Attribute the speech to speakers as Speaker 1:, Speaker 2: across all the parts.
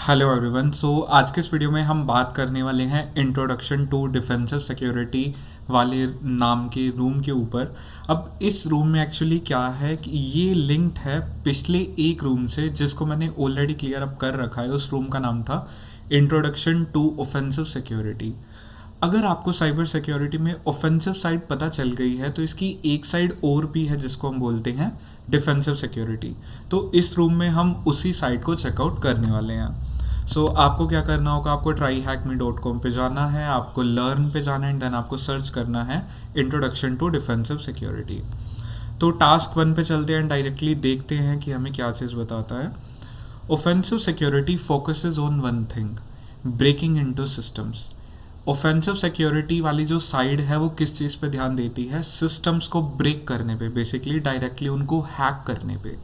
Speaker 1: Hello everyone. आज के इस वीडियो में हम बात करने वाले हैं इंट्रोडक्शन टू डिफेंसिव सिक्योरिटी वाले नाम के रूम के ऊपर। अब इस रूम में एक्चुअली क्या है कि ये लिंक्ड है पिछले एक रूम से जिसको मैंने ऑलरेडी क्लियर अप कर रखा है। उस रूम का नाम था इंट्रोडक्शन टू ऑफेंसिव सिक्योरिटी। अगर आपको साइबर सिक्योरिटी में ऑफेंसिव साइड पता चल गई है तो इसकी एक साइड और भी है जिसको हम बोलते हैं डिफेंसिव सिक्योरिटी। तो इस रूम में हम उसी साइड को चेकआउट करने वाले हैं। आपको क्या करना होगा, आपको tryhackme.com पे जाना है, आपको लर्न पे जाना है एंड देन आपको सर्च करना है इंट्रोडक्शन टू डिफेंसिव सिक्योरिटी। तो टास्क 1 पे चलते हैं, डायरेक्टली देखते हैं कि हमें क्या चीज़ बताता है। Offensive security focuses on one thing, breaking into systems. Offensive security वाली जो साइड है वो किस चीज़ पे ध्यान देती है? सिस्टम्स को ब्रेक करने पे, बेसिकली डायरेक्टली उनको हैक करने पे।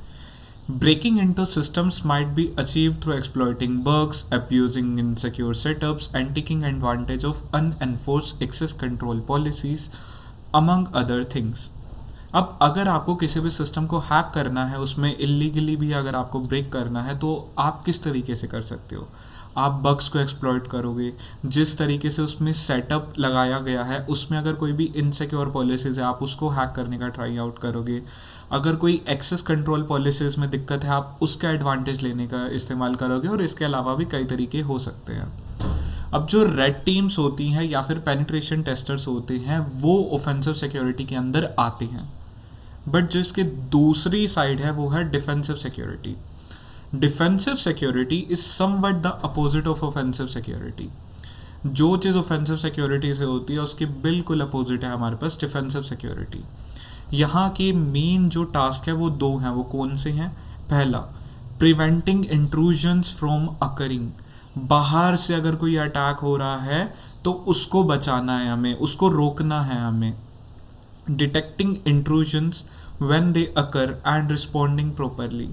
Speaker 1: Breaking into systems might be achieved through exploiting bugs, abusing insecure setups, and taking advantage of unenforced access control policies, among other things. अब अगर आपको किसी भी सिस्टम को हैक करना है, उसमें इलीगली भी अगर आपको ब्रेक करना है, तो आप किस तरीके से कर सकते हो? आप बग्स को एक्सप्लॉइट करोगे। जिस तरीके से उसमें सेटअप लगाया गया है उसमें अगर कोई भी इनसिक्योर पॉलिसीज़ है आप उसको हैक करने का ट्राई आउट करोगे। अगर कोई एक्सेस कंट्रोल पॉलिसीज़ में दिक्कत है आप उसका एडवांटेज लेने का इस्तेमाल करोगे। और इसके अलावा भी कई तरीके हो सकते हैं। अब जो रेड टीम्स होती हैं या फिर पेनिट्रेशन टेस्टर्स होते हैं वो ऑफेंसिव सिक्योरिटी के अंदर आते हैं। बट जो इसके दूसरी साइड है वो है defensive security. Defensive security is somewhat the opposite of offensive security. जो चीज़ ऑफेंसिव सिक्योरिटी से होती है उसके बिल्कुल अपोजिट है हमारे पास डिफेंसिव सिक्योरिटी। यहाँ के मेन जो टास्क है वो दो हैं। वो कौन से हैं? पहला, प्रिवेंटिंग इंट्रूजन्स फ्रॉम अकरिंग। बाहर से अगर कोई अटैक हो रहा है तो उसको बचाना है हमें, उसको रोकना है हमें। Detecting intrusions when they occur and responding properly.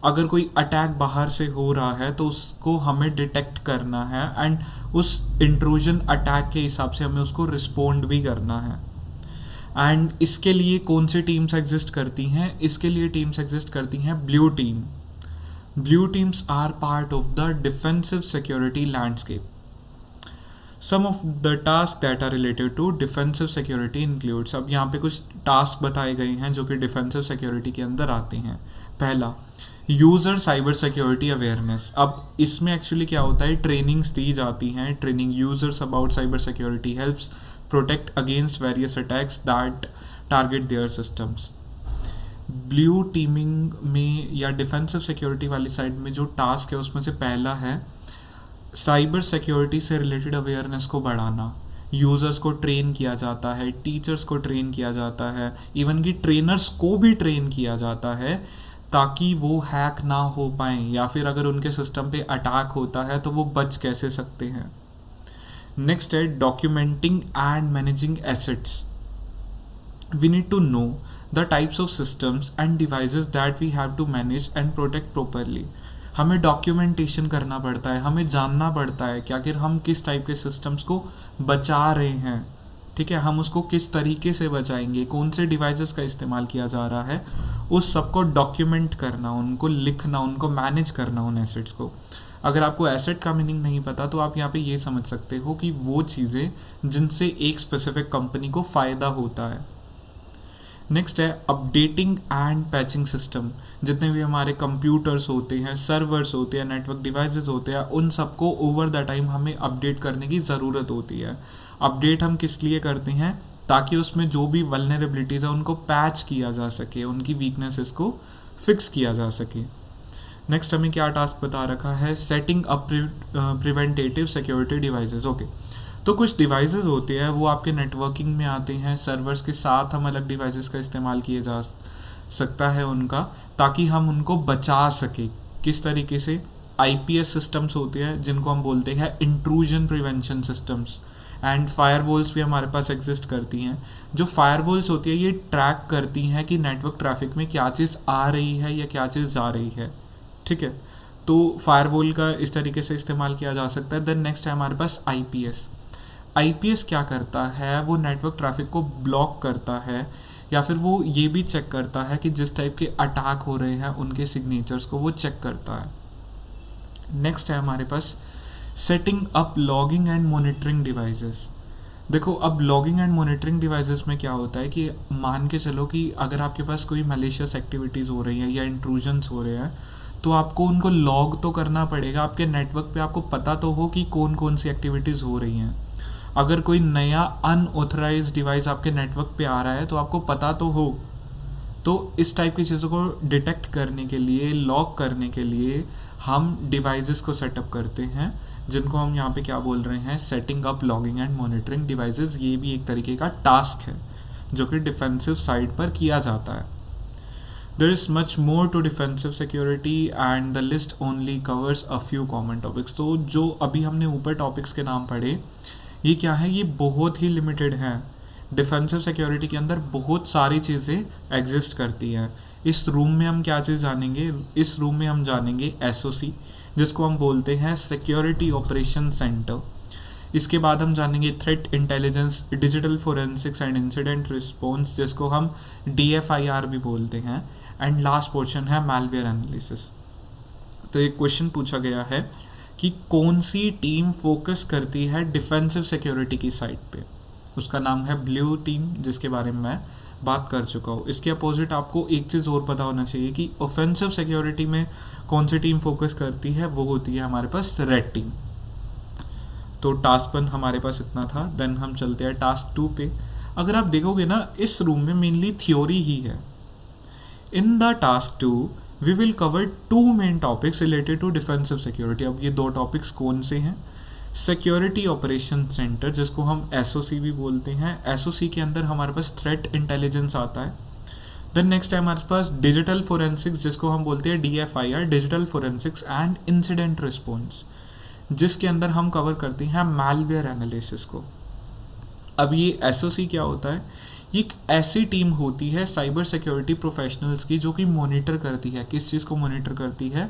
Speaker 1: अगर कोई अटैक बाहर से हो रहा है तो उसको हमें डिटेक्ट करना है एंड उस इंट्रूजन अटैक के हिसाब से हमें उसको रिस्पोंड भी करना है। एंड इसके लिए कौन सी टीम्स एग्जिस्ट करती हैं? इसके लिए टीम्स एग्जिस्ट करती हैं blue team. Blue teams are part of the defensive security landscape. Some of the task that are related to defensive security includes. अब यहाँ पे कुछ टास्क बताए गए हैं जो कि डिफेंसिव सिक्योरिटी के अंदर आते हैं। पहला, यूज़र साइबर सिक्योरिटी अवेयरनेस। अब इसमें एक्चुअली क्या होता है, ट्रेनिंग्स दी जाती हैं। Training users about cyber security helps protect against various attacks that target their systems. Blue teaming में या डिफेंसिव सिक्योरिटी वाली साइड में जो टास्क है उसमें से पहला है साइबर सिक्योरिटी से रिलेटेड अवेयरनेस को बढ़ाना। यूज़र्स को ट्रेन किया जाता है, टीचर्स को ट्रेन किया जाता है, इवन कि ट्रेनर्स को भी ट्रेन किया जाता है ताकि वो हैक ना हो पाएँ, या फिर अगर उनके सिस्टम पे अटैक होता है तो वो बच कैसे सकते हैं। नेक्स्ट है documenting and managing assets. We need to know the types of systems and devices that we have to manage and protect properly. हमें डॉक्यूमेंटेशन करना पड़ता है, हमें जानना पड़ता है कि आखिर हम किस टाइप के सिस्टम्स को बचा रहे हैं। ठीक है, हम उसको किस तरीके से बचाएंगे, कौन से डिवाइसेस का इस्तेमाल किया जा रहा है, उस सबको डॉक्यूमेंट करना, उनको लिखना, उनको मैनेज करना उन एसेट्स को। अगर आपको एसेट का मीनिंग नहीं पता तो आप यहाँ पे ये समझ सकते हो कि वो चीज़ें जिनसे एक स्पेसिफिक कंपनी को फ़ायदा होता है। नेक्स्ट है अपडेटिंग एंड पैचिंग सिस्टम। जितने भी हमारे कंप्यूटर्स होते हैं, सर्वर्स होते हैं, नेटवर्क डिवाइसेस होते हैं, उन सबको ओवर द टाइम हमें अपडेट करने की ज़रूरत होती है। अपडेट हम किस लिए करते हैं? ताकि उसमें जो भी वल्नरेबिलिटीज़ है उनको पैच किया जा सके, उनकी वीकनेसेस को फिक्स किया जा सके। नेक्स्ट हमें क्या टास्क बता रखा है? Setting up preventative security devices. Okay, तो कुछ डिवाइसेस होते हैं वो आपके नेटवर्किंग में आते हैं, सर्वर्स के साथ हम अलग डिवाइसेस का इस्तेमाल किया जा सकता है उनका, ताकि हम उनको बचा सके। किस तरीके से? आईपीएस सिस्टम्स होते हैं जिनको हम बोलते हैं intrusion prevention systems. And firewalls भी हमारे पास एग्जिस्ट करती हैं। जो फायरवॉल्स होती है ये ट्रैक करती हैं कि नेटवर्क ट्रैफिक में क्या चीज़ आ रही है या क्या चीज़ जा रही है। ठीक है, तो फायरवॉल का इस तरीके से इस्तेमाल किया जा सकता है। देन नेक्स्ट है हमारे पास आईपीएस। आईपीएस क्या करता है? वो नेटवर्क ट्रैफिक को ब्लॉक करता है, या फिर वो ये भी चेक करता है कि जिस टाइप के अटैक हो रहे हैं उनके सिग्नेचर्स को वो चेक करता है। नेक्स्ट है हमारे पास setting up logging and monitoring devices. देखो, अब लॉगिंग एंड मॉनिटरिंग डिवाइसेस में क्या होता है कि मान के चलो कि अगर आपके पास कोई मैलिशियस एक्टिविटीज़ हो रही हैं या इंट्रूजन्स हो रहे हैं, तो आपको उनको लॉग तो करना पड़ेगा। आपके नेटवर्क पे आपको पता तो हो कि कौन कौन सी एक्टिविटीज़ हो रही हैं। अगर कोई नया अनऑथराइज्ड डिवाइस आपके नेटवर्क पे आ रहा है तो आपको पता तो हो। तो इस टाइप की चीज़ों को डिटेक्ट करने के लिए, लॉक करने के लिए हम डिवाइसेस को सेटअप करते हैं, जिनको हम यहाँ पे क्या बोल रहे हैं, setting up logging and monitoring devices. ये भी एक तरीके का टास्क है जो कि डिफेंसिव साइड पर किया जाता है। There is much more to defensive security and the list only covers a few common topics. तो जो अभी हमने ऊपर टॉपिक्स के नाम पढ़े, ये क्या है, ये बहुत ही लिमिटेड है। डिफेंसिव सिक्योरिटी के अंदर बहुत सारी चीज़ें एग्जिस्ट करती हैं। इस रूम में हम क्या चीज़ जानेंगे, इस रूम में हम जानेंगे एसओसी, जिसको हम बोलते हैं सिक्योरिटी ऑपरेशन सेंटर। इसके बाद हम जानेंगे threat intelligence, digital forensics and incident response, जिसको हम DFIR भी बोलते हैं। एंड लास्ट पोर्शन है मैलवेयर एनालिसिस। तो एक क्वेश्चन पूछा गया है कि कौन सी टीम फोकस करती है डिफेंसिव सिक्योरिटी की साइड पे। उसका नाम है ब्लू टीम, जिसके बारे में मैं बात कर चुका हूँ। इसके अपोजिट आपको एक चीज़ और पता होना चाहिए कि ऑफेंसिव सिक्योरिटी में कौन सी टीम फोकस करती है, वो होती है हमारे पास रेड टीम। तो टास्क 1 हमारे पास इतना था। देन हम चलते हैं टास्क 2 पे। अगर आप देखोगे ना, इस रूम में मेनली थ्योरी ही है। In the task 2 we will cover 2 main topics related to defensive security. अब ये 2 टॉपिक्स कौन से हैं? सिक्योरिटी ऑपरेशन सेंटर, जिसको हम एसओसी भी बोलते हैं। एसओसी के अंदर हमारे पास थ्रेट इंटेलिजेंस आता है। देन नेक्स्ट है हमारे पास डिजिटल फोरेंसिक्स, जिसको हम बोलते हैं DFIR, digital forensics and incident response, जिसके अंदर हम कवर करते हैं मैलवेयर एनालिसिस को। अब ये एसओसी क्या होता है? ये एक ऐसी टीम होती है साइबर सिक्योरिटी प्रोफेशनल्स की, जो कि मॉनिटर करती है। किस चीज़ को मॉनिटर करती है?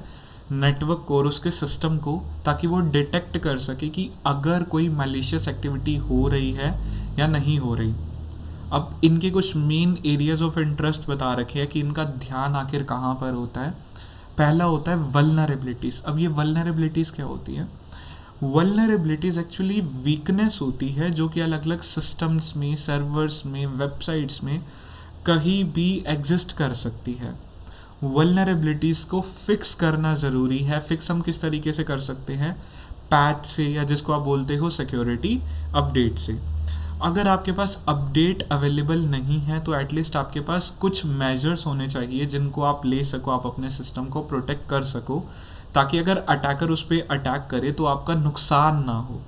Speaker 1: नेटवर्क को और उसके सिस्टम को, ताकि वो डिटेक्ट कर सके कि अगर कोई मैलिशियस एक्टिविटी हो रही है या नहीं हो रही। अब इनके कुछ मेन एरियाज ऑफ इंटरेस्ट बता रखे हैं कि इनका ध्यान आखिर कहाँ पर होता है। पहला होता है वल्नरेबिलिटीज़। अब ये वल्नरेबिलिटीज़ क्या होती है? वल्नरेबिलिटीज़ एक्चुअली वीकनेस होती है जो कि अलग अलग सिस्टम्स में, सर्वर्स में, वेबसाइट्स में कहीं भी एग्जिस्ट कर सकती है। वल्नरेबिलिटीज़ को फिक्स करना ज़रूरी है। फिक्स हम किस तरीके से कर सकते हैं? पैच से, या जिसको आप बोलते हो सिक्योरिटी अपडेट से। अगर आपके पास अपडेट अवेलेबल नहीं है तो एटलीस्ट आपके पास कुछ मेजर्स होने चाहिए जिनको आप ले सको, आप अपने सिस्टम को प्रोटेक्ट कर सको, ताकि अगर अटैकर उस पर अटैक करे तो आपका नुकसान ना हो।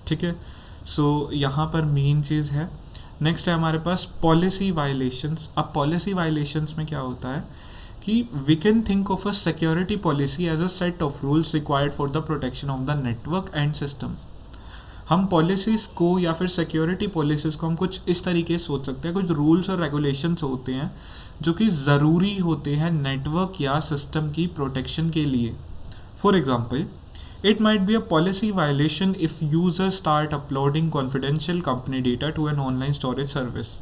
Speaker 1: ठीक है, सो यहाँ पर मेन चीज़ है। नेक्स्ट है हमारे पास पॉलिसी वायलेशंस। अब पॉलिसी वायलेशंस में क्या होता है कि we can think of a security policy as a set of rules required for the protection of the network and system. हम पॉलिसीज़ को या फिर सिक्योरिटी पॉलिसीज़ को हम कुछ इस तरीके से सोच सकते हैं, कुछ रूल्स और रेगुलेशंस होते हैं जो कि ज़रूरी होते हैं नेटवर्क या सिस्टम की प्रोटेक्शन के लिए। For example, it might be a policy violation if user start uploading confidential company data to an online storage service.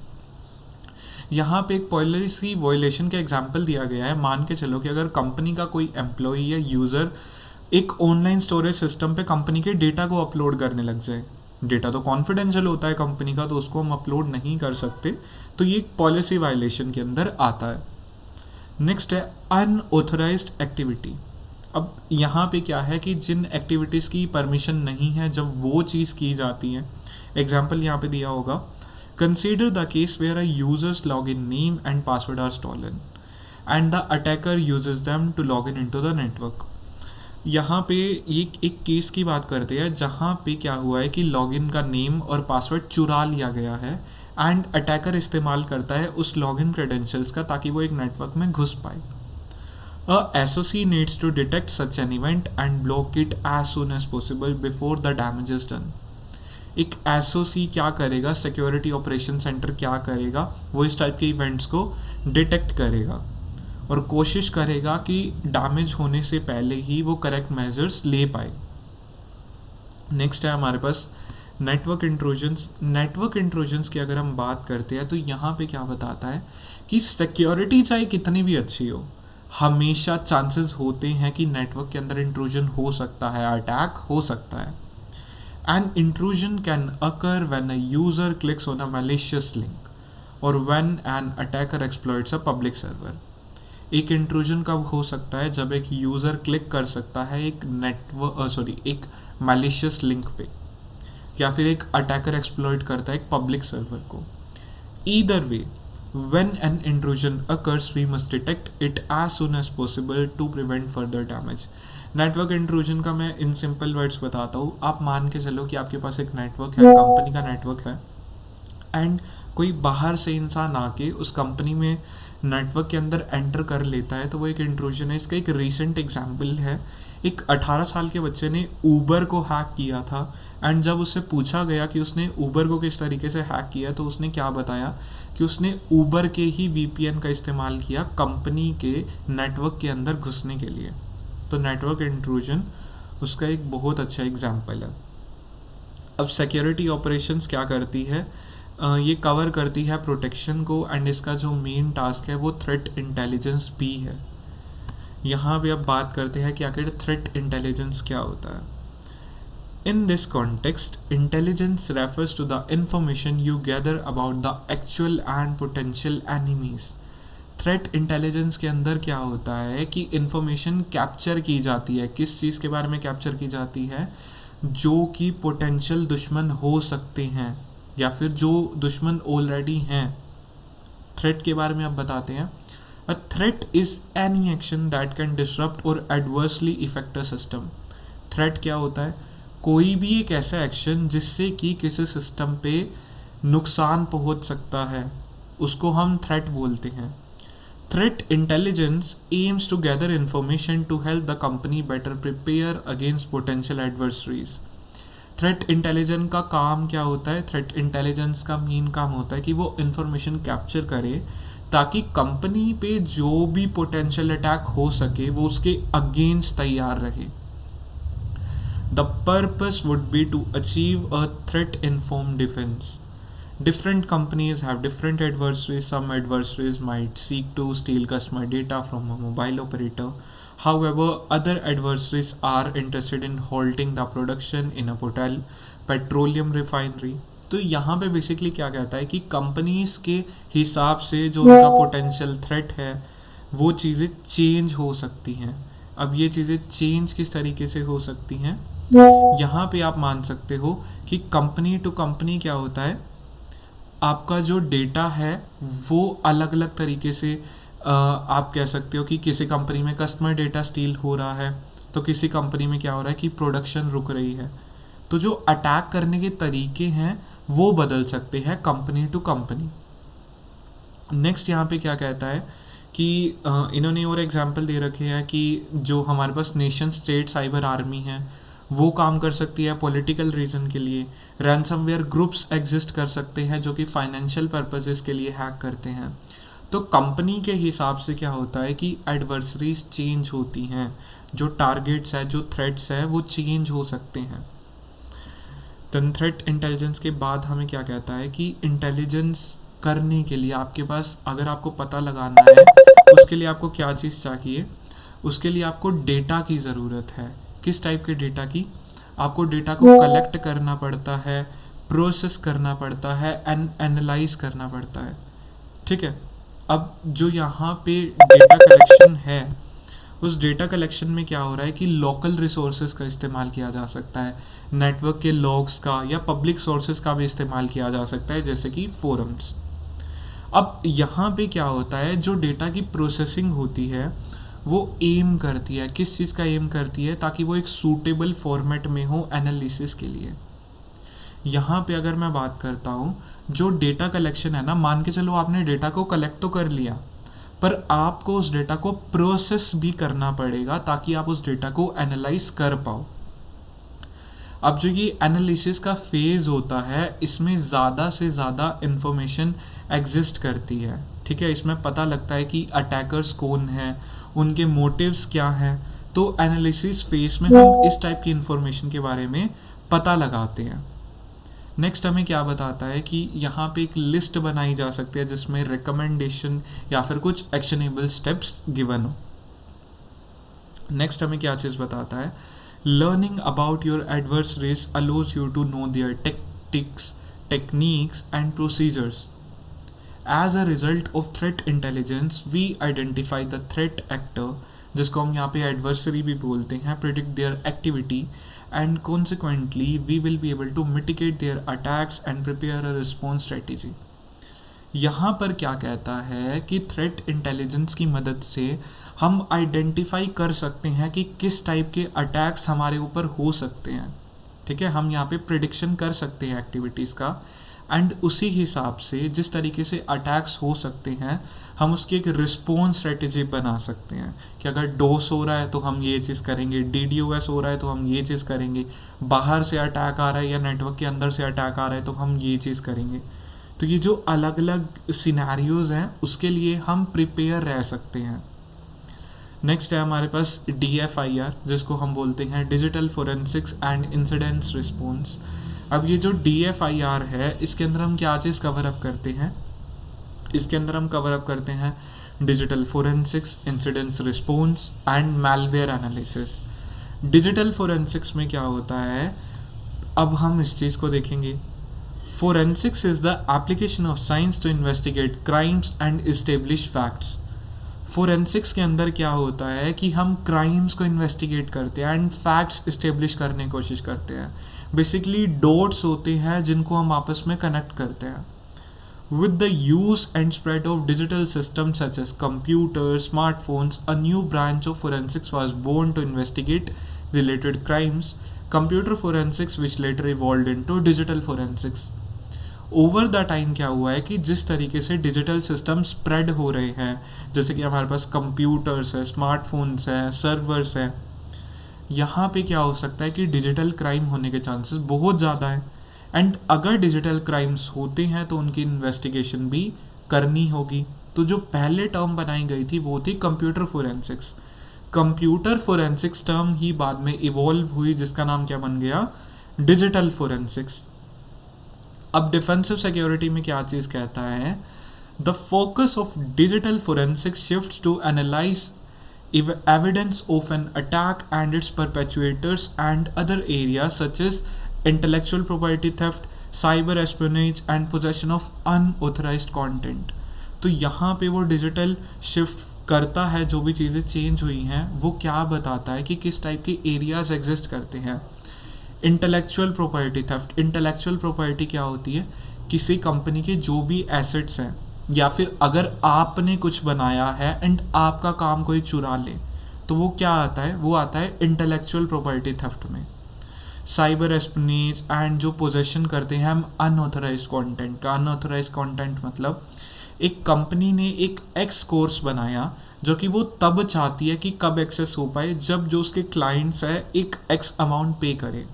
Speaker 1: यहाँ पे एक पॉलिसी वायलेशन का एग्जाम्पल दिया गया है। मान के चलो कि अगर कंपनी का कोई एम्प्लॉई या यूज़र एक ऑनलाइन स्टोरेज सिस्टम पे कंपनी के डेटा को अपलोड करने लग जाए। डेटा तो कॉन्फिडेंशियल होता है कंपनी का, तो उसको हम अपलोड नहीं कर सकते, तो ये एक पॉलिसी वायलेशन के अंदर आता है। नेक्स्ट है अनऑथराइज्ड एक्टिविटी। अब यहाँ पे क्या है कि जिन एक्टिविटीज़ की परमिशन नहीं है, जब वो चीज़ की जाती है, एग्जाम्पल यहाँ पे दिया होगा, consider the case where a users log in name and password are stolen and the attacker uses them to log in into the network. यहाँ पे एक केस की बात करते हैं जहाँ पे क्या हुआ है कि लॉगिन का नेम और पासवर्ड चुरा लिया गया है एंड अटैकर इस्तेमाल करता है उस लॉगिन क्रेडेंशियल्स का, ताकि वो एक नेटवर्क में घुस पाए। A SOC needs to detect such an event and block it as soon as possible before the damage is done. एक SOC क्या करेगा, सिक्योरिटी ऑपरेशन सेंटर क्या करेगा, वो इस टाइप के इवेंट्स को डिटेक्ट करेगा और कोशिश करेगा कि डैमेज होने से पहले ही वो करेक्ट मेजर्स ले पाए। नेक्स्ट है हमारे पास नेटवर्क इंट्रूजन्स। नेटवर्क इंट्रूजन्स की अगर हम बात करते हैं तो यहाँ पे क्या बताता है कि सिक्योरिटी चाहे कितनी भी अच्छी हो, हमेशा चांसेस होते हैं कि नेटवर्क के अंदर इंट्रूजन हो सकता है, अटैक हो सकता है। An intrusion can occur when a user clicks on a malicious link or when an attacker exploits a public server। एक इंट्रूजन कब हो सकता है? जब एक यूज़र क्लिक कर सकता है एक मैलिशियस लिंक पे, या फिर एक अटैकर एक्सप्लॉइट करता है एक पब्लिक सर्वर को। Either way, when an intrusion occurs we must detect it as soon as possible to prevent further damage। Network intrusion का मैं इन सिंपल वर्ड्स बताता हूँ। आप मान के चलो कि आपके पास एक नेटवर्क है, कंपनी का नेटवर्क है, एंड कोई बाहर से इंसान आके उस कंपनी में नेटवर्क के अंदर एंटर कर लेता है, तो वो एक इंट्रूजन है। इसका एक रीसेंट एग्जांपल है, एक 18 साल के बच्चे ने ऊबर को हैक किया था, एंड जब उससे पूछा गया कि उसने ऊबर को किस तरीके से हैक किया, तो उसने क्या बताया कि उसने ऊबर के ही VPN का इस्तेमाल किया कंपनी के नेटवर्क के अंदर घुसने के लिए। तो नेटवर्क इंट्रूजन उसका एक बहुत अच्छा एग्जाम्पल है। अब सिक्योरिटी ऑपरेशंस क्या करती है? ये कवर करती है प्रोटेक्शन को, एंड इसका जो मेन टास्क है वो थ्रेट इंटेलिजेंस भी है। यहाँ पे अब बात करते हैं कि आखिर थ्रेट इंटेलिजेंस क्या होता है। In this context, intelligence refers to the information you gather about the actual and potential enemies। Threat intelligence के अंदर क्या होता है कि इंफॉर्मेशन कैप्चर की जाती है। किस चीज़ के बारे में कैप्चर की जाती है? जो कि पोटेंशियल दुश्मन हो सकते हैं, या फिर जो दुश्मन ऑलरेडी हैं। थ्रेट के बारे में अब बताते हैं। A threat is any action that can disrupt और adversely affect a system. Threat क्या होता है? कोई भी एक ऐसा एक्शन जिससे कि किसी सिस्टम पे नुकसान पहुंच सकता है, उसको हम थ्रेट बोलते हैं। Threat intelligence aims to gather information to help the company better prepare against potential adversaries। Threat intelligence का काम क्या होता है? थ्रेट इंटेलिजेंस का मेन काम होता है कि वो इंफॉर्मेशन कैप्चर करे ताकि कंपनी पे जो भी पोटेंशियल अटैक हो सके वो उसके अगेंस्ट तैयार रहे। The purpose would be to achieve a threat informed defense. Different companies have different adversaries. Some adversaries might seek to steal customer data from a mobile operator. However, other adversaries are interested in halting the production in a petroleum refinery। तो यहाँ पे basically क्या कहता है कि companies के हिसाब से जो उनका पोटेंशियल थ्रेट है वो चीज़ें चेंज हो सकती हैं। अब ये चीज़ें चेंज किस तरीके से हो सकती हैं? यहाँ पे आप मान सकते हो कि कंपनी टू कंपनी क्या होता है, आपका जो डेटा है वो अलग अलग तरीके से आप कह सकते हो कि किसी कंपनी में कस्टमर डेटा स्टील हो रहा है, तो किसी कंपनी में क्या हो रहा है कि प्रोडक्शन रुक रही है। तो जो अटैक करने के तरीके हैं वो बदल सकते हैं कंपनी टू कंपनी। नेक्स्ट यहाँ पे क्या कहता है कि इन्होंने और एग्जांपल दे रखे हैं कि जो हमारे पास नेशन स्टेट साइबर आर्मी है वो काम कर सकती है पॉलिटिकल रीजन के लिए। रैंसमवेयर ग्रुप्स एग्जिस्ट कर सकते हैं जो कि फाइनेंशियल पर्पसेस के लिए हैक करते हैं। तो कंपनी के हिसाब से क्या होता है कि एडवर्सरीज चेंज होती हैं, जो टारगेट्स है, जो थ्रेट्स है वो चेंज हो सकते हैं। देन थ्रेट इंटेलिजेंस के बाद हमें क्या कहता है कि इंटेलिजेंस करने के लिए आपके पास, अगर आपको पता लगाना है उसके लिए आपको क्या चीज़ चाहिए? उसके लिए आपको डेटा की ज़रूरत है। किस टाइप के डेटा की? आपको डेटा को कलेक्ट करना पड़ता है, प्रोसेस करना पड़ता है, एंड एनालाइज करना पड़ता है। ठीक है, अब जो यहाँ पे डेटा कलेक्शन है उस डेटा कलेक्शन में क्या हो रहा है कि लोकल रिसोर्सेज का इस्तेमाल किया जा सकता है, नेटवर्क के लॉग्स का या पब्लिक सोर्सेज का भी इस्तेमाल किया जा सकता है, जैसे कि फोरम्स। अब यहाँ पे क्या होता है, जो डेटा की प्रोसेसिंग होती है वो एम करती है, किस चीज़ का एम करती है? ताकि वो एक सूटेबल फॉर्मेट में हो एनालिसिस के लिए। यहाँ पे अगर मैं बात करता हूँ, जो डेटा कलेक्शन है ना, मान के चलो आपने डेटा को कलेक्ट तो कर लिया, पर आपको उस डेटा को प्रोसेस भी करना पड़ेगा ताकि आप उस डेटा को एनालाइज कर पाओ। अब जो ये एनालिसिस का फेज़ होता है इसमें ज़्यादा से ज़्यादा इन्फॉर्मेशन एग्जिस्ट करती है। ठीक है, इसमें पता लगता है कि अटैकर्स कौन हैं, उनके मोटिव्स क्या हैं। तो एनालिसिस फेज में हम इस टाइप की इंफॉर्मेशन के बारे में पता लगाते हैं। नेक्स्ट हमें क्या बताता है कि यहाँ पे एक लिस्ट बनाई जा सकती है जिसमें रिकमेंडेशन या फिर कुछ एक्शनेबल स्टेप्स गिवन हो। नेक्स्ट हमें क्या चीज़ बताता है, learning about your adversaries allows you to know their tactics techniques and procedures. As a result of threat intelligence we identify the threat actor, जिसको हम यहाँ पे एडवर्सरी भी बोलते हैं, predict their activity and consequently we will be able to mitigate their attacks and prepare a response strategy. यहाँ पर क्या कहता है कि थ्रेट इंटेलिजेंस की मदद से हम आइडेंटिफाई कर सकते हैं कि किस टाइप के अटैक्स हमारे ऊपर हो सकते हैं. ठीक है, हम यहाँ पे प्रिडिक्शन कर सकते हैं एक्टिविटीज़ का, एंड उसी हिसाब से जिस तरीके से अटैक्स हो सकते हैं हम उसकी एक रिस्पॉन्स स्ट्रेटेजी बना सकते हैं कि अगर डोस हो रहा है तो हम ये चीज़ करेंगे, DDoS हो रहा है तो हम ये चीज़ करेंगे, बाहर से अटैक आ रहा है या नेटवर्क के अंदर से अटैक आ रहा है तो हम ये चीज़ करेंगे. तो ये जो अलग अलग सिनेरियोज़ हैं उसके लिए हम प्रिपेयर रह सकते हैं. नेक्स्ट है हमारे पास DFIR, जिसको हम बोलते हैं digital forensics and incidents response. अब ये जो DFIR है इसके अंदर हम क्या चीज़ कवर अप करते हैं, इसके अंदर हम कवर अप करते हैं digital forensics, incidents response and malware analysis. Digital forensics में क्या होता है, अब हम इस चीज़ को देखेंगे. Forensics is the application of science to investigate crimes and establish facts. Forensics के अंदर क्या होता है कि हम क्राइम्स को इन्वेस्टिगेट करते हैं एंड फैक्ट्स इस्टेब्लिश करने की कोशिश करते हैं. बेसिकली डॉट्स होते हैं जिनको हम आपस में कनेक्ट करते हैं. With the use and spread of digital systems such as computer, smartphones, a new branch of forensics was born to investigate related crimes, computer forensics which later evolved into digital forensics. Over the time क्या हुआ है कि जिस तरीके से digital system spread हो रहे हैं, जैसे कि हमारे पास कंप्यूटर्स है, स्मार्टफोन्स है, सर्वर्स हैं, यहाँ पे क्या हो सकता है कि डिजिटल क्राइम होने के चांसेस बहुत ज़्यादा हैं. एंड अगर डिजिटल क्राइम्स होते हैं तो उनकी इन्वेस्टिगेशन भी करनी होगी. तो जो पहले टर्म बनाई गई थी वो थी computer forensics. Computer forensics term ही बाद में इवॉल्व हुई जिसका नाम क्या बन गया, डिजिटल फोरेंसिक्स. अब डिफेंसिव सिक्योरिटी में क्या चीज़ कहता है, the focus of digital forensics shifts to analyse evidence of an attack and its perpetrators and other areas such as intellectual property theft, cyber espionage and possession of unauthorized content. तो यहाँ पे वो digital shift करता है, जो भी चीज़ें change हुई हैं वो क्या बताता है कि किस टाइप के एरियाज एग्जिस्ट करते हैं. Intellectual property theft, intellectual property क्या होती है, किसी कंपनी के जो भी एसेट्स हैं या फिर अगर आपने कुछ बनाया है एंड आपका काम कोई चुरा ले तो वो क्या आता है, वो आता है इंटेलेक्चुअल प्रॉपर्टी थेफ्ट में. साइबर एस्पिनेज एंड जो पोजेशन करते हैं हम अनऑथराइज्ड कंटेंट का. अनऑथराइज्ड कंटेंट मतलब एक कंपनी ने एक एक्स कोर्स बनाया जो कि वो तब चाहती है कि कब एक्सेस हो पाए जब जो उसके क्लाइंट्स है एक एक्स अमाउंट पे करे,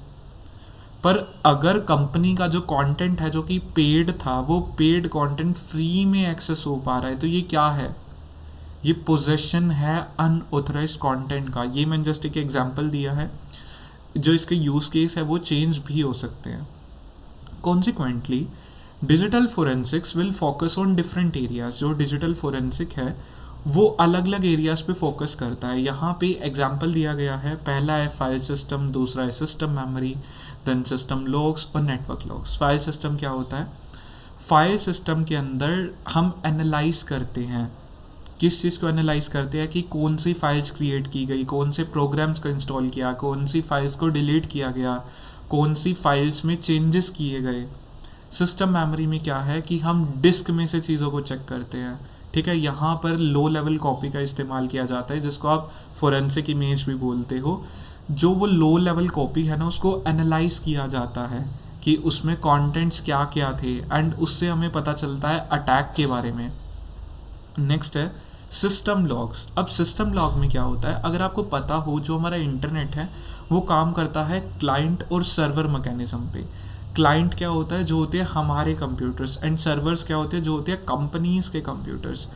Speaker 1: पर अगर कंपनी का जो कंटेंट है जो कि पेड था वो पेड कंटेंट फ्री में एक्सेस हो पा रहा है, तो ये क्या है, ये पोजेशन है अनऑथराइज्ड कंटेंट का. ये मैंने जस्ट एक एग्जांपल दिया है, जो इसके यूज़ केस है वो चेंज भी हो सकते हैं. Consequently digital forensics will focus on different areas. जो डिजिटल फोरेंसिक है वो अलग अलग एरियाज पे फोकस करता है. यहाँ पे एग्जांपल दिया गया है, पहला है फाइल सिस्टम, दूसरा है system memory, then system logs और नेटवर्क लॉग्स. फाइल सिस्टम क्या होता है, फाइल सिस्टम के अंदर हम एनालाइज करते हैं, किस चीज़ को एनालाइज करते हैं कि कौन सी फाइल्स क्रिएट की गई, कौन से प्रोग्राम्स को इंस्टॉल किया, कौन सी फाइल्स को डिलीट किया गया, कौन सी फाइल्स में चेंजेस किए गए. सिस्टम मेमोरी में क्या है कि हम डिस्क में से चीज़ों को चेक करते हैं. ठीक है, यहाँ पर लो लेवल कॉपी का इस्तेमाल किया जाता है जिसको आप फोरेंसिक इमेज भी बोलते हो. जो वो लो लेवल कॉपी है ना उसको एनालाइज किया जाता है कि उसमें कंटेंट्स क्या क्या थे एंड उससे हमें पता चलता है अटैक के बारे में. नेक्स्ट है सिस्टम लॉग्स. अब सिस्टम लॉग में क्या होता है, अगर आपको पता हो जो हमारा इंटरनेट है वो काम करता है क्लाइंट और सर्वर मैकेनिज्म पे. क्लाइंट क्या होता है, जो होते हैं हमारे कंप्यूटर्स, एंड सर्वर्स क्या होते हैं, जो होते हैं कंपनीज के कंप्यूटर्स.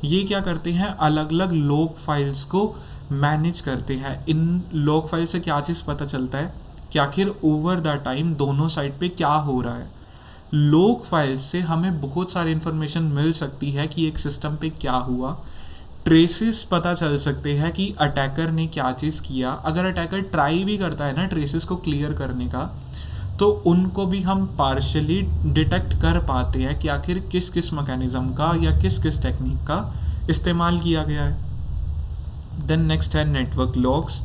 Speaker 1: ये क्या करते हैं, अलग अलग लॉग फाइल्स को मैनेज करते हैं. इन लॉग फाइल से क्या चीज़ पता चलता है कि आखिर ओवर द टाइम दोनों साइड पे क्या हो रहा है. लॉग फाइल से हमें बहुत सारी इन्फॉर्मेशन मिल सकती है कि एक सिस्टम पे क्या हुआ. ट्रेसेस पता चल सकते हैं कि अटैकर ने क्या चीज़ किया। अगर अटैकर ट्राई भी करता है ना ट्रेसेस को क्लियर करने का, तो उनको भी हम पार्शली डिटेक्ट कर पाते हैं कि आखिर किस किस मैकेनिज्म का या किस किस टेक्निक का इस्तेमाल किया गया है। देन नेक्स्ट है नेटवर्क लॉग्स।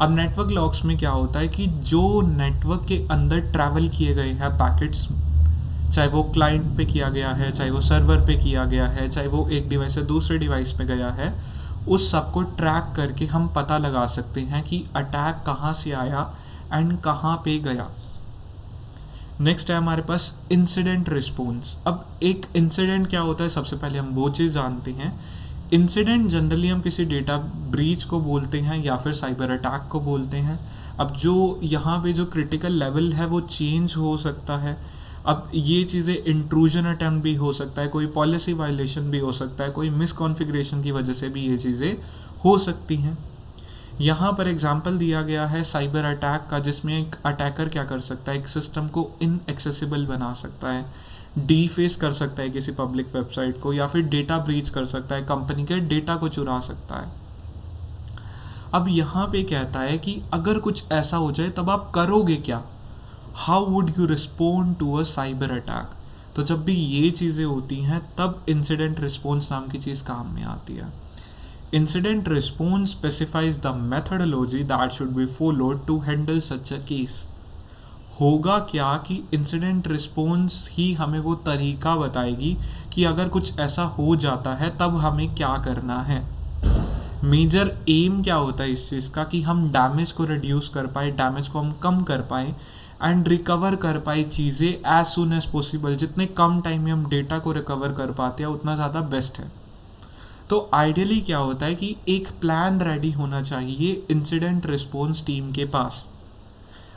Speaker 1: अब नेटवर्क लॉग्स में क्या होता है कि जो नेटवर्क के अंदर ट्रैवल किए गए हैं पैकेट्स, चाहे वो क्लाइंट पे किया गया है, चाहे वो सर्वर पे किया गया है, चाहे वो एक डिवाइस से दूसरे डिवाइस पे गया है, उस सब को ट्रैक करके हम पता लगा सकते हैं कि अटैक कहाँ से आया एंड कहाँ पे गया। नेक्स्ट है हमारे पास इंसिडेंट रिस्पॉन्स। अब एक इंसिडेंट क्या होता है, सबसे पहले हम वो चीज़ जानते हैं। इंसिडेंट जनरली हम किसी डेटा ब्रीच को बोलते हैं या फिर साइबर अटैक को बोलते हैं। अब जो यहाँ पे जो क्रिटिकल लेवल है वो चेंज हो सकता है। अब ये चीज़ें इंट्रूजन अटैम्प्ट भी हो सकता है, कोई पॉलिसी वायलेशन भी हो सकता है, कोई मिसकॉन्फ़िगरेशन की वजह से भी ये चीज़ें हो सकती हैं। यहाँ पर एग्जांपल दिया गया है साइबर अटैक का, जिसमें एक अटैकर क्या कर सकता है, एक सिस्टम को इनएक्सेसिबल बना सकता है, डीफेस कर सकता है किसी पब्लिक वेबसाइट को, या फिर डेटा ब्रीच कर सकता है, कंपनी के डेटा को चुरा सकता है। अब यहाँ पे कहता है कि अगर कुछ ऐसा हो जाए तब आप करोगे क्या, how would you respond to a cyber attack. तो जब भी ये चीज़ें होती हैं तब इंसिडेंट रिस्पॉन्स नाम की चीज़ काम में आती है। Incident response specifies the methodology that should be followed to handle such a case. होगा क्या कि इंसिडेंट रिस्पॉन्स ही हमें वो तरीका बताएगी कि अगर कुछ ऐसा हो जाता है तब हमें क्या करना है। मेजर एम क्या होता है इस चीज़ का कि हम डैमेज को रिड्यूस कर पाए, डैमेज को हम कम कर पाए एंड रिकवर कर पाए चीज़ें एज सुन एज पॉसिबल। जितने कम टाइम में हम डेटा को रिकवर कर पाते हैं उतना ज़्यादा बेस्ट है। तो आइडियली क्या होता है कि एक प्लान रेडी होना चाहिए इंसिडेंट रिस्पॉन्स टीम के पास।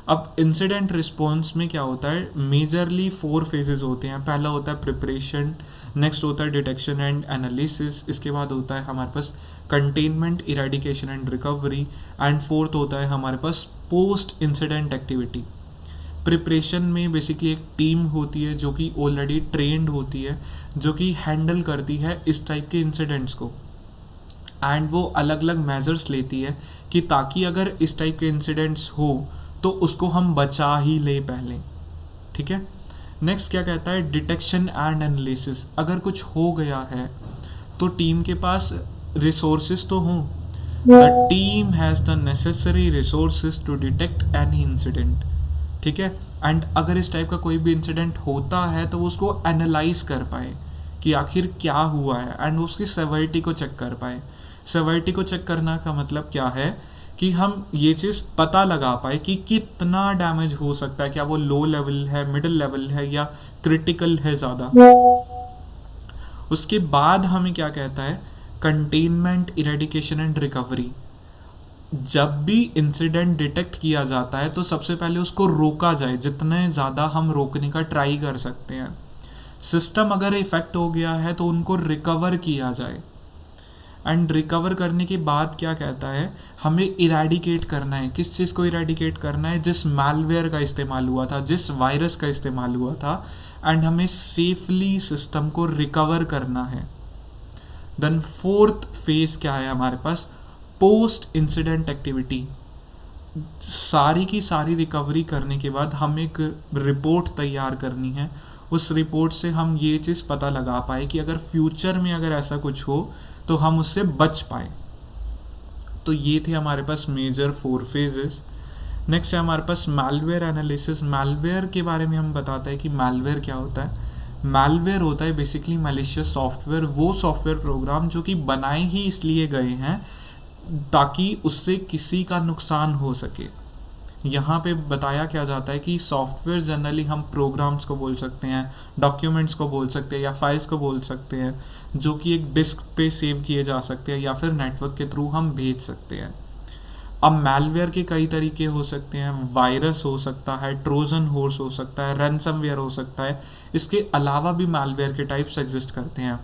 Speaker 1: अब इंसिडेंट रिस्पॉन्स में क्या होता है, मेजरली 4 फेजेस होते हैं। पहला होता है प्रिपरेशन, नेक्स्ट होता है डिटेक्शन एंड एनालिसिस, इसके बाद होता है हमारे पास containment, eradication and recovery, and fourth होता है हमारे पास पोस्ट इंसिडेंट एक्टिविटी। प्रिपरेशन में बेसिकली एक टीम होती है जो कि ऑलरेडी ट्रेंड होती है, जो कि हैंडल करती है इस टाइप के इंसिडेंट्स को, एंड वो अलग अलग मेजर्स लेती है कि ताकि अगर इस टाइप के इंसिडेंट्स हो तो उसको हम बचा ही ले पहले। ठीक है। नेक्स्ट क्या कहता है, डिटेक्शन एंड एनालिसिस। अगर कुछ हो गया है तो टीम के पास रिसोर्सेज तो हों, the team has the necessary resources to detect any incident. ठीक है। एंड अगर इस टाइप का कोई भी इंसिडेंट होता है तो वो उसको एनालाइज कर पाए कि आखिर क्या हुआ है, एंड उसकी सेवरिटी को चेक कर पाए। सेवरिटी को चेक करना का मतलब क्या है कि हम ये चीज़ पता लगा पाए कि कितना डैमेज हो सकता है, क्या वो लो लेवल है, मिडिल लेवल है, या क्रिटिकल है ज़्यादा। उसके बाद हमें क्या कहता है, कंटेनमेंट, इरेडिकेशन एंड रिकवरी। जब भी इंसिडेंट डिटेक्ट किया जाता है तो सबसे पहले उसको रोका जाए, जितने ज़्यादा हम रोकने का ट्राई कर सकते हैं। सिस्टम अगर इफेक्ट हो गया है तो उनको रिकवर किया जाए, एंड रिकवर करने के बाद क्या कहता है, हमें इरेडिकेट करना है। किस चीज़ को इरेडिकेट करना है, जिस मैलवेयर का इस्तेमाल हुआ था, जिस वायरस का इस्तेमाल हुआ था, एंड हमें सेफली सिस्टम को रिकवर करना है। देन फोर्थ फेज क्या है हमारे पास, पोस्ट इंसिडेंट एक्टिविटी। सारी की सारी रिकवरी करने के बाद हम एक रिपोर्ट तैयार करनी है। उस रिपोर्ट से हम ये चीज़ पता लगा पाए कि अगर फ्यूचर में अगर ऐसा कुछ हो तो हम उससे बच पाए। तो ये थे हमारे पास मेजर 4 फेजेस। नेक्स्ट है हमारे पास मैलवेयर एनालिसिस। मैलवेयर के बारे में हम बताते हैं कि मैलवेयर क्या होता है। मैलवेयर होता है बेसिकली मैलिशियस सॉफ्टवेयर, वो सॉफ्टवेयर प्रोग्राम जो कि बनाए ही इसलिए गए हैं ताकि उससे किसी का नुकसान हो सके। यहाँ पे बताया क्या जाता है कि सॉफ्टवेयर जनरली हम प्रोग्राम्स को बोल सकते हैं, डॉक्यूमेंट्स को बोल सकते हैं, या फाइल्स को बोल सकते हैं, जो कि एक डिस्क पे सेव किए जा सकते हैं या फिर नेटवर्क के थ्रू हम भेज सकते हैं। अब मैलवेयर के कई तरीके हो सकते हैं, वायरस हो सकता है, ट्रोजन हॉर्स हो सकता है, रैनसमवेयर हो सकता है। इसके अलावा भी मैलवेयर के टाइप्स एग्जिस्ट करते हैं।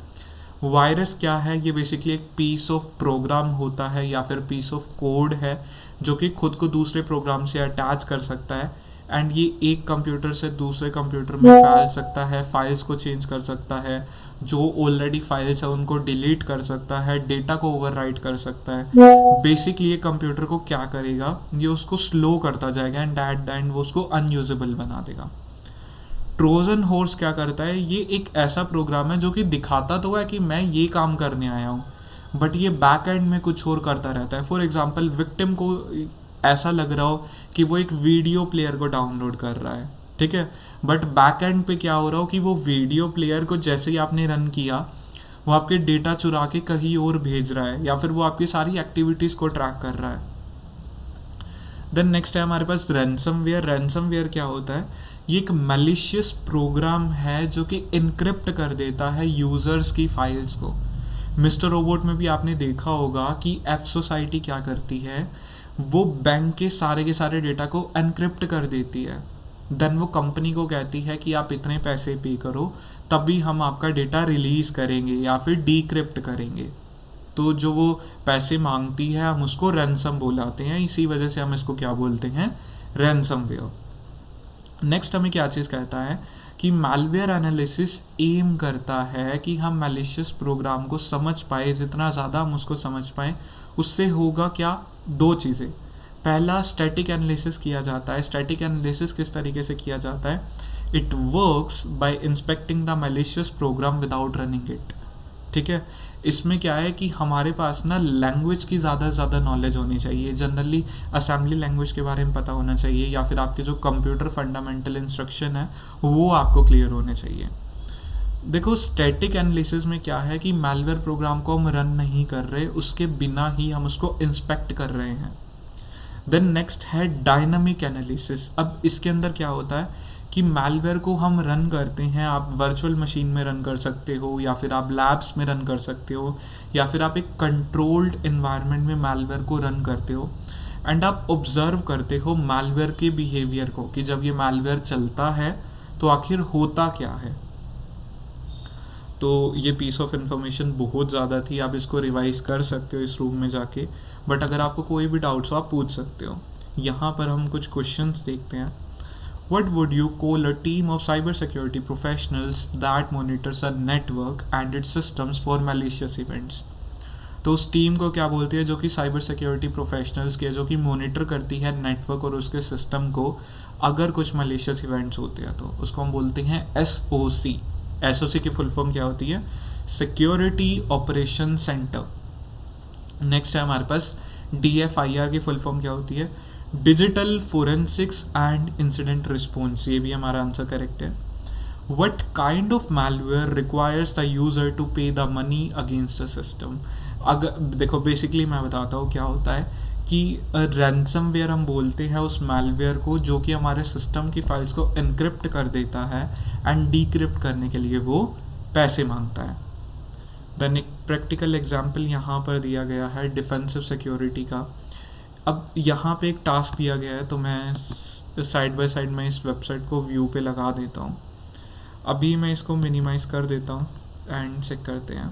Speaker 1: वायरस क्या है, ये बेसिकली एक पीस ऑफ प्रोग्राम होता है या फिर पीस ऑफ कोड है जो कि खुद को दूसरे प्रोग्राम से अटैच कर सकता है, एंड ये एक कंप्यूटर से दूसरे कंप्यूटर में फैल सकता है, फाइल्स को चेंज कर सकता है, जो ऑलरेडी फाइल्स है उनको डिलीट कर सकता है, डेटा को ओवरराइट कर सकता है। बेसिकली ये कंप्यूटर को क्या करेगा, ये उसको स्लो करता जाएगा एंड एट द एंड वो उसको अनयूजेबल बना देगा। ट्रोजन हॉर्स क्या करता है, ये एक ऐसा प्रोग्राम है जो कि दिखाता तो है कि मैं ये काम करने आया हूँ, बट ये बैक एंड में कुछ और करता रहता है। फॉर एग्जांपल विक्टिम को ऐसा लग रहा हो कि वो एक वीडियो प्लेयर को डाउनलोड कर रहा है, ठीक है, बट बैक एंड पे क्या हो रहा हो कि वो वीडियो प्लेयर को जैसे ही आपने रन किया वो आपके डेटा चुरा के कहीं और भेज रहा है, या फिर वो आपकी सारी एक्टिविटीज़ को ट्रैक कर रहा है। देन नेक्स्ट है हमारे पास रैंसमवेयर। रैंसमवेयर क्या होता है, ये एक मैलिशियस प्रोग्राम है जो कि इनक्रिप्ट कर देता है यूज़र्स की फाइल्स को। मिस्टर रोबोट में भी आपने देखा होगा कि एफ सोसाइटी क्या करती है, वो बैंक के सारे डेटा को एनक्रिप्ट कर देती है। देन वो कंपनी को कहती है कि आप इतने पैसे पे करो तभी हम आपका डेटा रिलीज़ करेंगे या फिर डीक्रिप्ट करेंगे। तो जो वो पैसे मांगती है हम उसको रैंसम बोलाते हैं, इसी वजह से हम इसको क्या बोलते हैं, रैंसमवेयर। नेक्स्ट हमें क्या चीज़ कहता है कि मैलवेयर एनालिसिस एम करता है कि हम मैलिशियस प्रोग्राम को समझ पाए, जितना ज़्यादा हम उसको समझ पाए उससे होगा क्या, दो चीज़ें। पहला स्टैटिक एनालिसिस किया जाता है। स्टैटिक एनालिसिस किस तरीके से किया जाता है, it works by inspecting the malicious program without running it, ठीक है। इसमें क्या है कि हमारे पास ना लैंग्वेज की ज़्यादा से ज़्यादा नॉलेज होनी चाहिए, जनरली असेंबली लैंग्वेज के बारे में पता होना चाहिए, या फिर आपके जो कंप्यूटर फंडामेंटल इंस्ट्रक्शन है वो आपको क्लियर होने चाहिए। देखो स्टैटिक एनालिसिस में क्या है कि मैलवेयर प्रोग्राम को हम रन नहीं कर रहे, उसके बिना ही हम उसको इंस्पेक्ट कर रहे हैं। देन नेक्स्ट है डायनामिक एनालिसिस। अब इसके अंदर क्या होता है कि मैलवेयर को हम रन करते हैं, आप वर्चुअल मशीन में रन कर सकते हो, या फिर आप लैब्स में रन कर सकते हो, या फिर आप एक कंट्रोल्ड इन्वायरमेंट में मैलवेयर को रन करते हो, एंड आप ऑब्जर्व करते हो मैलवेयर के बिहेवियर को कि जब ये मैलवेयर चलता है तो आखिर होता क्या है। तो ये पीस ऑफ इंफॉर्मेशन बहुत ज़्यादा थी, आप इसको रिवाइज कर सकते हो इस रूम में जाके, बट अगर आपको कोई भी डाउट्स हो आप पूछ सकते हो। यहाँ पर हम कुछ क्वेश्चंस देखते हैं। What would you call a team of cybersecurity professionals that monitors a network and its systems for malicious events? तो उस टीम को क्या बोलती है जो कि साइबर सिक्योरिटी प्रोफेशनल्स के, जो कि मॉनिटर करती है नेटवर्क और उसके सिस्टम को, अगर कुछ मलिशियस इवेंट्स होते हैं तो उसको हम बोलते हैं SOC। SOC की फुल फॉर्म क्या होती है, सिक्योरिटी ऑपरेशन सेंटर। नेक्स्ट है हमारे पास DFIR की फुल फॉर्म क्या होती है, digital forensics and incident response. ये भी हमारा आंसर करेक्ट है। What kind of malware requires the user to pay the money against the system. अगर देखो बेसिकली मैं बताता हूँ क्या होता है कि रैंसमवेयर हम बोलते हैं उस मैलवेयर को जो कि हमारे सिस्टम की फाइल्स को एनक्रिप्ट कर देता है एंड डीक्रिप्ट करने के लिए वो पैसे मांगता है। देन एक प्रैक्टिकल एग्जाम्पल यहाँ पर दिया गया है डिफेंसिव सिक्योरिटी का। अब यहाँ पे एक टास्क दिया गया है, तो मैं साइड बाय साइड में इस वेबसाइट को व्यू पे लगा देता हूँ। अभी मैं इसको मिनिमाइज़ कर देता हूँ एंड चेक करते हैं।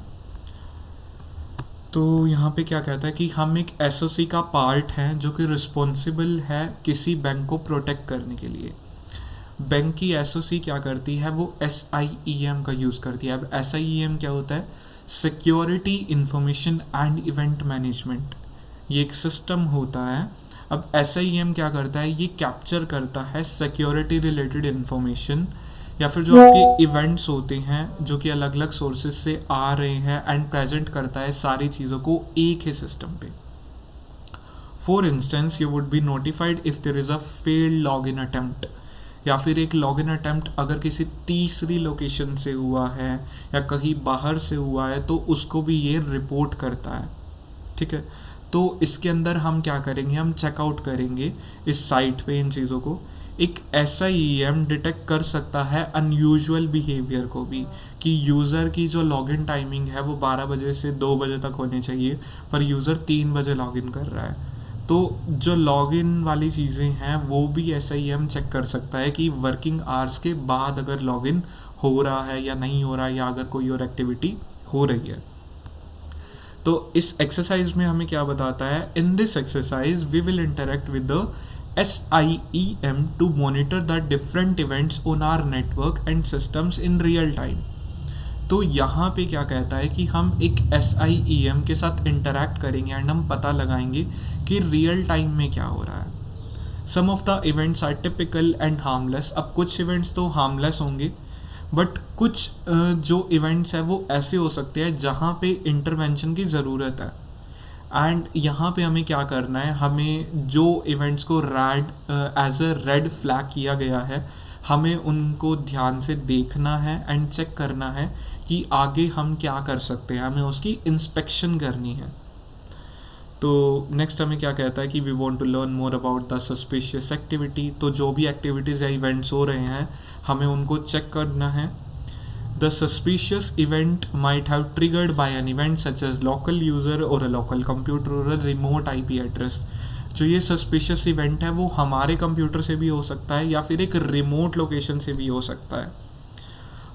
Speaker 1: तो यहाँ पे क्या कहता है कि हम एक SOC का पार्ट हैं जो कि रिस्पॉन्सिबल है किसी बैंक को प्रोटेक्ट करने के लिए। बैंक की SOC क्या करती है, वो SIEM का यूज़ करती है। अब SIEM क्या होता है, security information and event management, ये एक सिस्टम होता है। अब SIEM क्या करता है, ये कैप्चर करता है सिक्योरिटी रिलेटेड इन्फॉर्मेशन या फिर जो आपके इवेंट्स होते हैं जो कि अलग अलग सोर्सेज से आ रहे हैं एंड प्रेजेंट करता है सारी चीज़ों को एक ही सिस्टम पे। For instance you would be notified if there is a failed login attempt, या फिर एक लॉगिन अटेम्प्ट अगर किसी तीसरी लोकेशन से हुआ है या कहीं बाहर से हुआ है तो उसको भी ये रिपोर्ट करता है, ठीक है। तो इसके अंदर हम क्या करेंगे, हम चेकआउट करेंगे इस साइट पे इन चीज़ों को। एक SIEM डिटेक्ट कर सकता है अनयूजुअल बिहेवियर को भी, कि यूज़र की जो लॉगिन टाइमिंग है वो 12 बजे से 2 बजे तक होनी चाहिए पर यूज़र 3 बजे लॉगिन कर रहा है। तो जो लॉगिन वाली चीज़ें हैं वो भी SIEM चेक कर सकता है कि वर्किंग आवर्स के बाद अगर लॉगिन हो रहा है या नहीं हो रहा है, या अगर कोई और एक्टिविटी हो रही है। तो इस एक्सरसाइज में हमें क्या बताता है, in this exercise we will interact with the SIEM to monitor the different events on our network and systems in real time। तो यहाँ पे क्या कहता है कि हम एक SIEM के साथ इंटरैक्ट करेंगे एंड हम पता लगाएंगे कि रियल टाइम में क्या हो रहा है। Some of the events are typical and harmless. अब कुछ इवेंट्स तो हार्मलेस होंगे, बट कुछ जो इवेंट्स है वो ऐसे हो सकते हैं जहाँ पे इंटरवेंशन की ज़रूरत है। एंड यहाँ पे हमें क्या करना है, हमें जो इवेंट्स को एज अ रेड फ्लैग किया गया है, हमें उनको ध्यान से देखना है एंड चेक करना है कि आगे हम क्या कर सकते हैं, हमें उसकी इंस्पेक्शन करनी है। तो नेक्स्ट हमें क्या कहता है कि we want to learn more about the suspicious activity. तो जो भी एक्टिविटीज़ या इवेंट्स हो रहे हैं हमें उनको चेक करना है। The suspicious event might have triggered by an event such as local user और अ लोकल कंप्यूटर और अ रिमोट IP एड्रेस। जो ये सस्पिशियस इवेंट है वो हमारे कंप्यूटर से भी हो सकता है या फिर एक रिमोट लोकेशन से भी हो सकता है।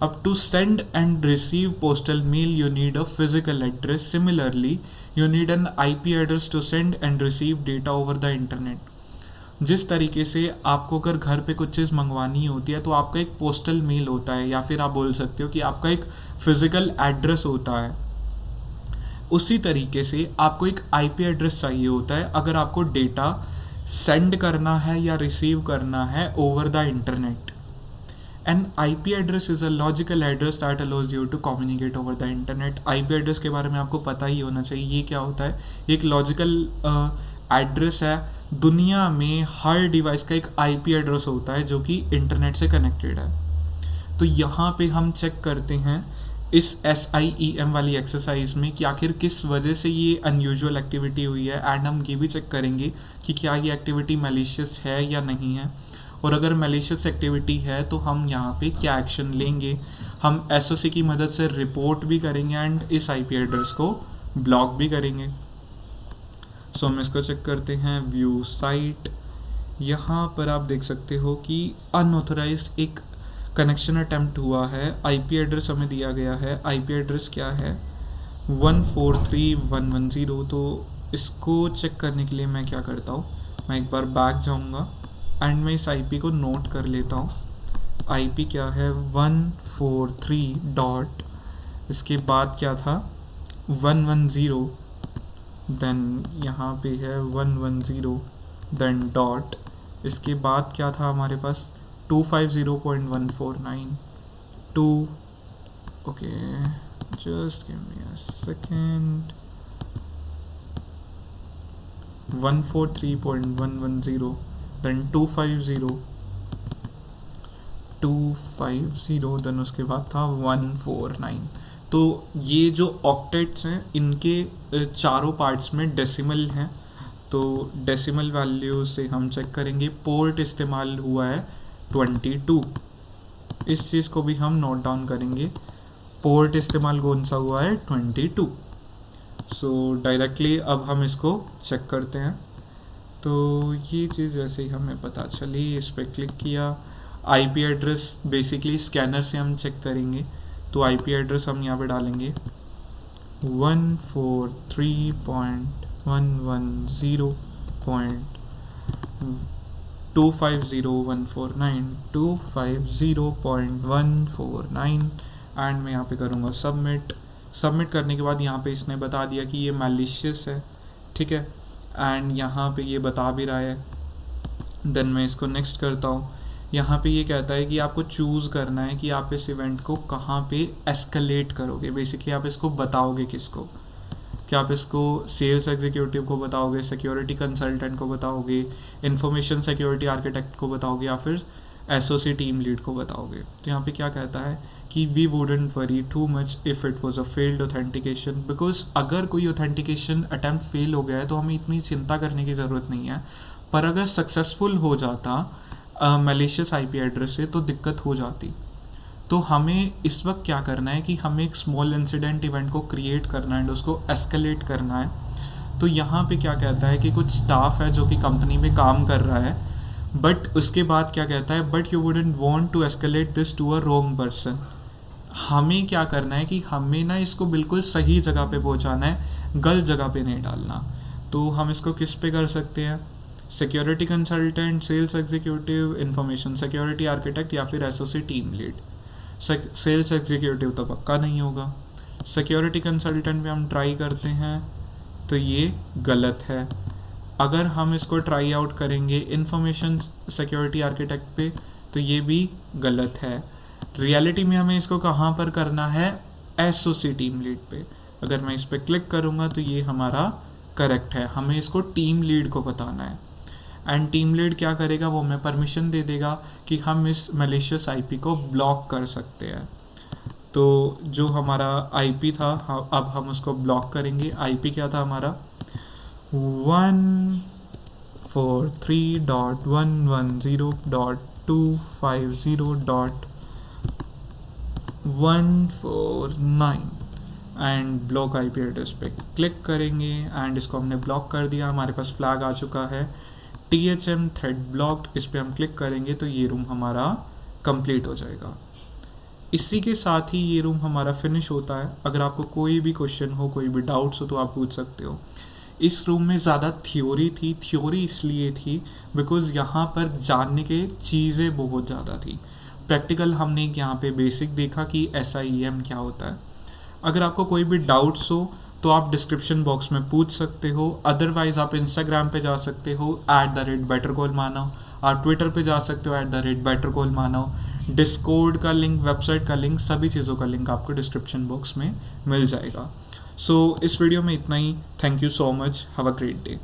Speaker 1: अब to send and receive postal mail you need a physical address. Similarly you need an IP address to send and receive data over the internet. जिस तरीके से आपको अगर घर पे कुछ चीज़ मंगवानी होती है तो आपका एक पोस्टल मेल होता है, या फिर आप बोल सकते हो कि आपका एक फिजिकल एड्रेस होता है, उसी तरीके से आपको एक IP एड्रेस चाहिए होता है अगर आपको डेटा सेंड करना है या रिसीव करना है over the internet. An IP address is a logical address that allows you to communicate over the internet. IP address के बारे में आपको पता ही होना चाहिए, ये क्या होता है, एक लॉजिकल एड्रेस है। दुनिया में हर डिवाइस का एक IP एड्रेस होता है जो कि इंटरनेट से कनेक्टेड है। तो यहाँ पे हम चेक करते हैं इस SIEM वाली एक्सरसाइज में कि आखिर किस वजह से ये अनयूजुअल एक्टिविटी हुई है, एंड हम ये भी चेक करेंगे कि क्या ये एक्टिविटी मैलिशियस है या नहीं है, और अगर मैलिशियस एक्टिविटी है तो हम यहाँ पे क्या एक्शन लेंगे। हम SOC की मदद से रिपोर्ट भी करेंगे एंड इस IP एड्रेस को ब्लॉक भी करेंगे। सो हम इसको चेक करते हैं, व्यू साइट। यहाँ पर आप देख सकते हो कि अनऑथराइज्ड एक कनेक्शन अटेम्प्ट हुआ है। IP एड्रेस हमें दिया गया है, IP एड्रेस क्या है 143110। तो इसको चेक करने के लिए मैं क्या करता हूँ, मैं एक बार बैक जाऊँगा एंड मैं इस IP को नोट कर लेता हूँ। IP क्या है 143 डॉट, इसके बाद क्या था 110, देन यहाँ पे है 110 देन डॉट, इसके बाद क्या था हमारे पास 250.149 2। Okay, just give me a second. 143.110 then 250 then उसके बाद था 149। तो ये जो ऑक्टेट्स हैं इनके चारों पार्ट्स में डेसिमल हैं, तो डेसिमल वैल्यू से हम चेक करेंगे। पोर्ट इस्तेमाल हुआ है 22, इस चीज़ को भी हम नोट डाउन करेंगे। पोर्ट इस्तेमाल कौन सा हुआ है 22। सो डायरेक्टली अब हम इसको चेक करते हैं। तो ये चीज़ जैसे ही हमें पता चली, इस पर क्लिक किया। IP एड्रेस बेसिकली स्कैनर से हम चेक करेंगे, तो IP एड्रेस हम यहाँ पे डालेंगे 143.110.250.149 एंड मैं यहाँ पे करूँगा सबमिट। सबमिट करने के बाद यहाँ पे इसने बता दिया कि ये मैलिशियस है, ठीक है, एंड यहाँ पे ये बता भी रहा है। देन मैं इसको नेक्स्ट करता हूँ। यहाँ पे ये कहता है कि आपको चूज़ करना है कि आप इस इवेंट को कहाँ पे एस्केलेट करोगे। बेसिकली आप इसको बताओगे किसको, क्या आप इसको सेल्स एग्जीक्यूटिव को बताओगे, सिक्योरिटी कंसल्टेंट को बताओगे, इंफॉर्मेशन सिक्योरिटी आर्किटेक्ट को बताओगे, या फिर SOC टीम लीड को बताओगे। तो यहाँ पे क्या कहता है कि we wouldn't worry too much if it was a failed authentication, because अगर कोई ऑथेंटिकेशन अटैम्प्ट फेल हो गया है तो हमें इतनी चिंता करने की ज़रूरत नहीं है। पर अगर सक्सेसफुल हो जाता मैलिशियस IP एड्रेस से तो दिक्कत हो जाती। तो हमें इस वक्त क्या करना है कि हमें एक स्मॉल इंसिडेंट इवेंट को क्रिएट करना है, उसको एस्केलेट करना है। तो यहाँ पे क्या कहता है कि कुछ स्टाफ है जो कि कंपनी में काम कर रहा है, बट उसके बाद क्या कहता है, but you wouldn't want to escalate this to a wrong person. हमें क्या करना है कि हमें ना इसको बिल्कुल सही जगह पे पहुँचाना है, गलत जगह पे नहीं डालना। तो हम इसको किस पे कर सकते हैं, security consultant, sales executive, information security architect या फिर SOC team lead. Sales executive तो पक्का नहीं होगा। सिक्योरिटी कंसल्टेंट पे हम ट्राई करते हैं तो ये गलत है। अगर हम इसको ट्राई आउट करेंगे इंफॉर्मेशन सिक्योरिटी आर्किटेक्ट पे तो ये भी गलत है। रियलिटी में हमें इसको कहाँ पर करना है, एसओसी टीम लीड पे। अगर मैं इस पर क्लिक करूँगा तो ये हमारा करेक्ट है, हमें इसको टीम लीड को बताना है। एंड टीम लीड क्या करेगा, वो हमें परमिशन दे देगा कि हम इस मैलिशियस आईपी को ब्लॉक कर सकते हैं। तो जो हमारा आईपी था अब हम उसको ब्लॉक करेंगे। आईपी क्या था हमारा 143.110.250.149 एंड ब्लॉक आईपी एड्रेस पे क्लिक करेंगे एंड इसको हमने ब्लॉक कर दिया। हमारे पास फ्लैग आ चुका है THM थ्रेड ब्लॉक्ड। इस पर हम क्लिक करेंगे तो ये रूम हमारा कंप्लीट हो जाएगा। इसी के साथ ही ये रूम हमारा फिनिश होता है। अगर आपको कोई भी क्वेश्चन हो, कोई भी डाउट्स हो तो आप पूछ सकते हो। इस रूम में ज़्यादा थ्योरी थी। थ्योरी इसलिए थी बिकॉज यहाँ पर जानने के चीज़ें बहुत ज़्यादा थी। प्रैक्टिकल हमने यहाँ पे बेसिक देखा कि SIEM क्या होता है। अगर आपको कोई भी डाउट्स हो तो आप डिस्क्रिप्शन बॉक्स में पूछ सकते हो। अदरवाइज आप इंस्टाग्राम पे जा सकते हो @bettercallmanav, आप ट्विटर पे जा सकते हो @bettercallmanav। डिस्कॉर्ड का लिंक, वेबसाइट का लिंक, सभी चीज़ों का लिंक आपको डिस्क्रिप्शन बॉक्स में मिल जाएगा। सो इस वीडियो में इतना ही। Thank you so much, have a great day.